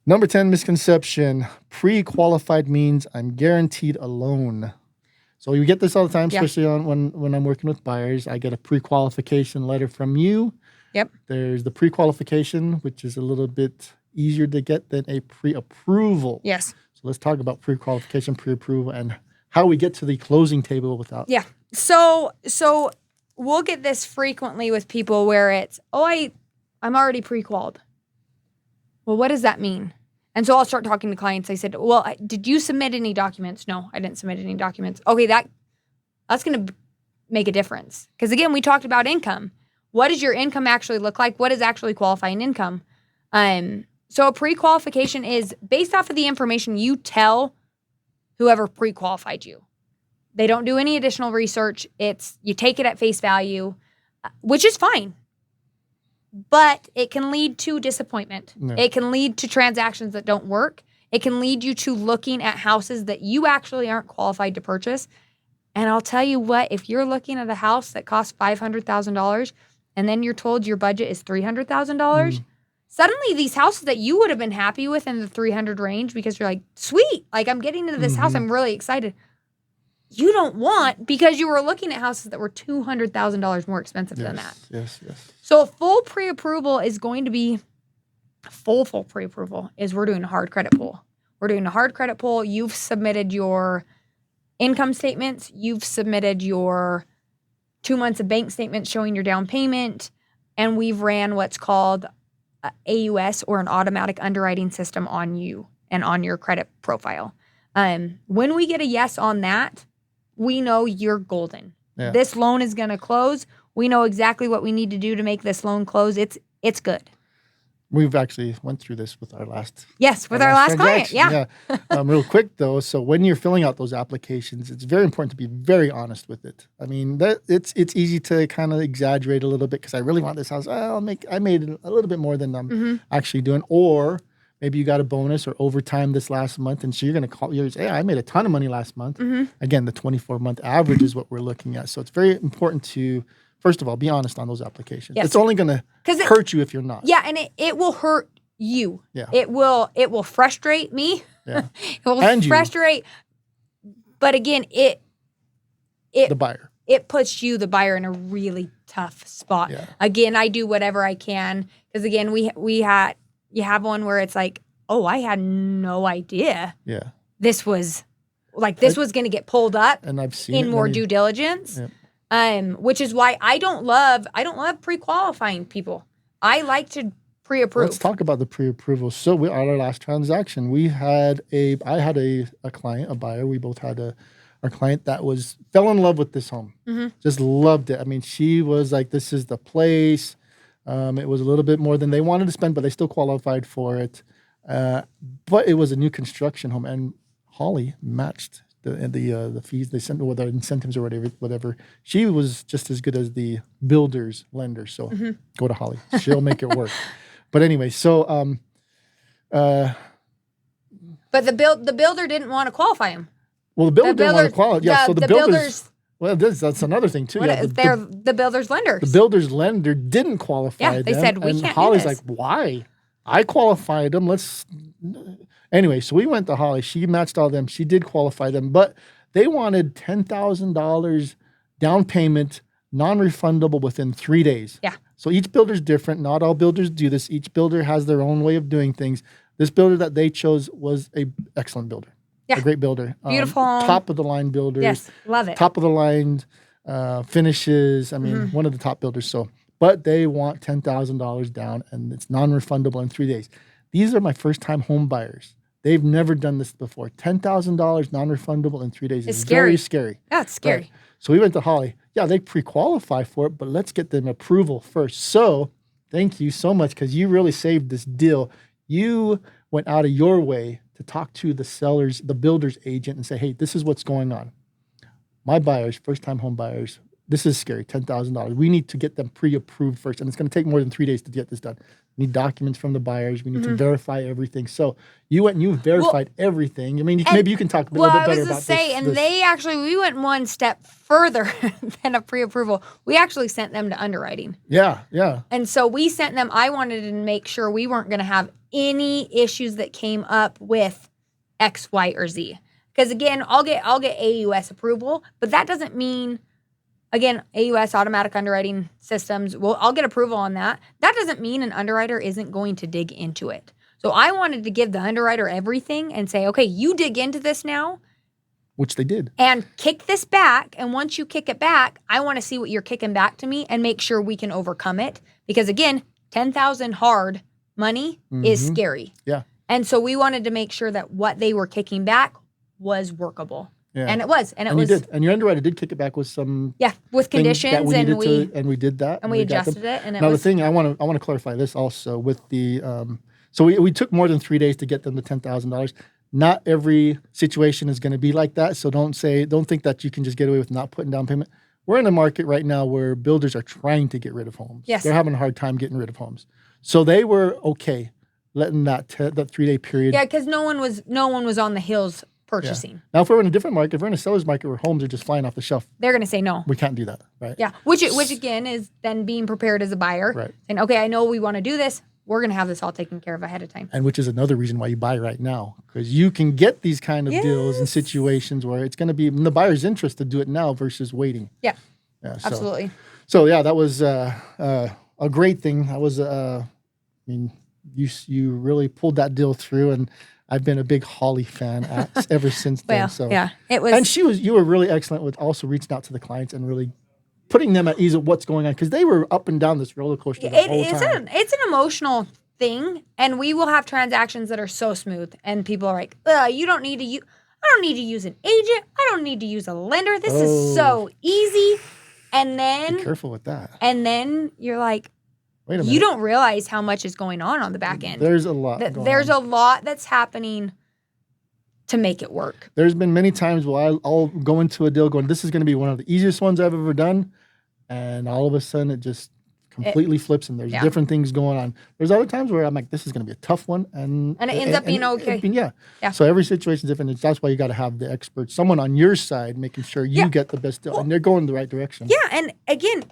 Number 10 misconception, pre-qualified means I'm guaranteed a loan. So you get this all the time, especially when I'm working with buyers. I get a pre-qualification letter from you. Yep. There's the pre-qualification, which is a little bit easier to get than a pre-approval. Yes. So let's talk about pre-qualification, pre-approval, and how we get to the closing table without. Yeah. So we'll get this frequently with people where it's, I'm already pre-qualified. Well, what does that mean? And so I'll start talking to clients. I said, well, did you submit any documents? No, I didn't submit any documents. Okay, that's going to make a difference. Because again, we talked about income. What does your income actually look like? What is actually qualifying income? So a pre-qualification is based off of the information you tell whoever pre-qualified you. They don't do any additional research. You take it at face value, which is fine. But it can lead to disappointment. No. It can lead to transactions that don't work. It can lead you to looking at houses that you actually aren't qualified to purchase. And I'll tell you what, if you're looking at a house that costs $500,000 and then you're told your budget is $300,000, suddenly these houses that you would have been happy with in the 300 range because you're like, sweet, like I'm getting into this house, I'm really excited. You don't want because you were looking at houses that were $200,000 more expensive than that. Yes. So a full pre-approval is going to be full pre-approval is we're doing a hard credit pull. We're doing a hard credit pull. You've submitted your income statements. You've submitted your 2 months of bank statements showing your down payment. And we've ran what's called AUS or an automatic underwriting system on you and on your credit profile. When we get a yes on that, we know you're golden. Yeah. This loan is going to close. We know exactly what we need to do to make this loan close. It's good. We've actually went through this with our last. Yes, with our last client. Yeah. Real quick though, so when you're filling out those applications, it's very important to be very honest with it. I mean, it's easy to kind of exaggerate a little bit because I really want this house. I made a little bit more than I'm actually doing, or maybe you got a bonus or overtime this last month, and so you're going to call. You're say, "Hey, I made a ton of money last month." Again, the 24-month average is what we're looking at. So it's very important to, first of all, be honest on those applications. Yes. It's only going to hurt you if you're not. Yeah, and it will hurt you. Yeah. It will frustrate me. Yeah. It will frustrate. But again, the buyer. It puts you, the buyer, in a really tough spot. Yeah. Again, I do whatever I can because again, you have one where it's like, oh, I had no idea. Yeah. This was going to get pulled up, and I've seen in more due diligence. Yeah. Which is why I don't love pre-qualifying people. I like to pre-approve. Let's talk about the pre-approval. So on our last transaction, I had a client, a buyer. We both had our client that fell in love with this home. Just loved it. I mean, she was like, this is the place. It was a little bit more than they wanted to spend, but they still qualified for it. But it was a new construction home, and Holly matched the fees they sent, or the incentives or whatever. She was just as good as the builder's lender. So go to Holly; she'll make it work. But anyway, so but the builder didn't want to qualify him. Well, the builder didn't want to qualify. Yeah, so the builders. Well, that's another thing too. They're the builder's lenders. The builder's lender didn't qualify them. They said we can't. Holly's do this. like, why? I qualified them. Anyway, so we went to Holly. She matched all of them. She did qualify them, but they wanted $10,000 down payment, non-refundable within 3 days. Yeah. So each builder's different. Not all builders do this. Each builder has their own way of doing things. This builder that they chose was an excellent builder. Yeah. A great builder. Beautiful home. Top of the line builders. Yes, love it. Top of the line finishes. I mean, one of the top builders. So, but they want $10,000 down, and it's non-refundable in 3 days. These are my first-time home buyers. They've never done this before. $10,000 non-refundable in 3 days is very scary. Yeah, it's scary. Right. So we went to Holly. Yeah, they pre-qualify for it, but let's get them approval first. So thank you so much because you really saved this deal. You went out of your way to talk to the builder's agent and say, hey, this is what's going on. My buyers, first-time home buyers, this is scary, $10,000. We need to get them pre-approved first, and it's going to take more than 3 days to get this done. need documents from the buyers. We need to verify everything. So you went and you verified everything. I mean, maybe you can talk a little bit better about this. We went one step further than a pre-approval. We actually sent them to underwriting. Yeah, yeah. And so we sent them, I wanted to make sure we weren't going to have any issues that came up with X, Y, or Z. Because again, I'll get AUS approval, but that doesn't mean, again, AUS, automatic underwriting systems, I'll get approval on that. That doesn't mean an underwriter isn't going to dig into it. So I wanted to give the underwriter everything and say, okay, you dig into this now. Which they did. And kick this back. And once you kick it back, I want to see what you're kicking back to me and make sure we can overcome it. Because again, $10,000 hard money is scary. Yeah. And so we wanted to make sure that what they were kicking back was workable. Yeah. And it was. And you did. And your underwriter did kick it back with some with conditions and we did that. And we adjusted it. And now the thing I want to clarify this also with the so we took more than 3 days to get them the $10,000. Not every situation is going to be like that. So don't think that you can just get away with not putting down payment. We're in a market right now where builders are trying to get rid of homes. Yes. They're having a hard time getting rid of homes. So they were okay letting that 3-day period. Yeah, because no one was on the hills purchasing. Yeah. Now, if we're in a different market, if we're in a seller's market where homes are just flying off the shelf, they're going to say no. We can't do that, right? Yeah, which again is then being prepared as a buyer. Right. And okay, I know we want to do this. We're going to have this all taken care of ahead of time. And which is another reason why you buy right now, because you can get these kind of deals in situations where it's going to be in the buyer's interest to do it now versus waiting. Yeah, so, absolutely. So yeah, that was a great thing. That was, you really pulled that deal through, and I've been a big Holly fan ever since then. Well, so yeah, it was. And you were really excellent with also reaching out to the clients and really putting them at ease of what's going on, because they were up and down this roller coaster the whole time. It's an emotional thing, and we will have transactions that are so smooth, and people are like, you don't need to use. I don't need to use an agent. I don't need to use a lender. This is so easy. And then be careful with that. And then you're like, wait a minute. You don't realize how much is going on the back end. There's a lot. There's a lot that's happening to make it work. There's been many times where I'll go into a deal going, this is going to be one of the easiest ones I've ever done. And all of a sudden it just completely flips and there's different things going on. There's other times where I'm like, this is going to be a tough one. And it ends up being okay. Yeah. So every situation is different. That's why you got to have the experts, someone on your side, making sure you get the best deal and they're going the right direction. Yeah. And again,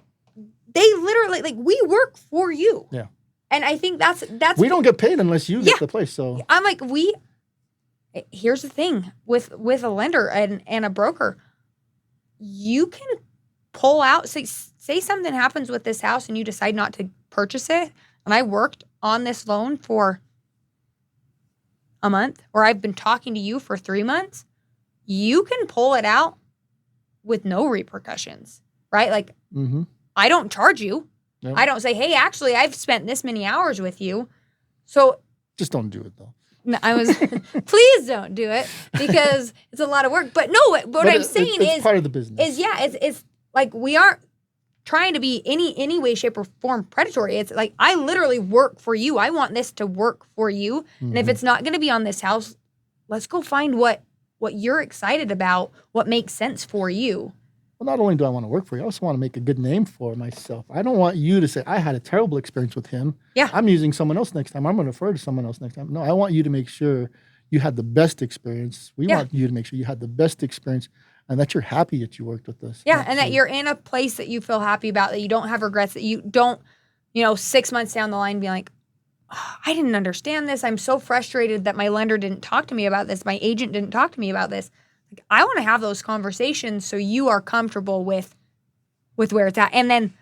they literally, we work for you. Yeah. And I think that's we don't get paid unless you get the place. So I'm like, here's the thing with a lender and a broker, you can pull out, say something happens with this house and you decide not to purchase it. And I worked on this loan for a month, or I've been talking to you for 3 months. You can pull it out with no repercussions, right? Like, I don't charge you. Yep. I don't say, hey, actually, I've spent this many hours with you. So just don't do it though. No, please don't do it because it's a lot of work. But no, what I'm saying is part of the business. It's like we aren't trying to be any way, shape, or form predatory. It's like I literally work for you. I want this to work for you. And if it's not going to be on this house, let's go find what you're excited about, what makes sense for you. Well, not only do I want to work for you, I also want to make a good name for myself. I don't want you to say, I had a terrible experience with him. Yeah. I'm using someone else next time. I'm going to refer to someone else next time. No, I want you to make sure you had the best experience. We want you to make sure you had the best experience and that you're happy that you worked with us. Yeah, and that you're in a place that you feel happy about, that you don't have regrets, that you don't, 6 months down the line be like, oh, I didn't understand this. I'm so frustrated that my lender didn't talk to me about this. My agent didn't talk to me about this. Like, I want to have those conversations so you are comfortable with where it's at. And then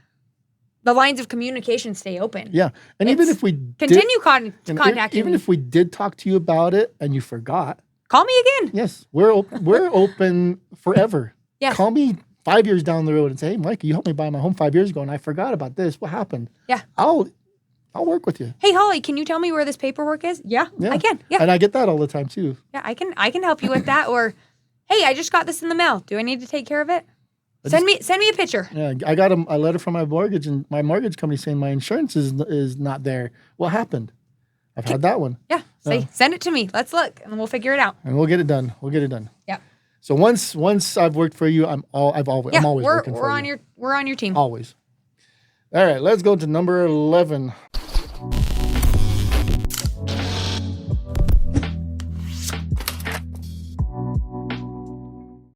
the lines of communication stay open. Yeah. And even if we continue contacting even if we did talk to you about it and you forgot, call me again. Yes, we're open forever. Yes. Call me 5 years down the road and say, hey, Mike, you helped me buy my home 5 years ago and I forgot about this. What happened? Yeah. I'll work with you. Hey, Holly, can you tell me where this paperwork is? Yeah, I can. Yeah. And I get that all the time too. Yeah, I can help you with that. Or, hey, I just got this in the mail. Do I need to take care of it? Send me a picture. Yeah, I got a letter from my mortgage and my mortgage company saying my insurance is not there. What happened? I've had that one. Yeah. Send it to me. Let's look, and we'll figure it out. And we'll get it done. Yeah. So once I've worked for you, I'm always working for you. We're on your team. Always. All right, let's go to number 11.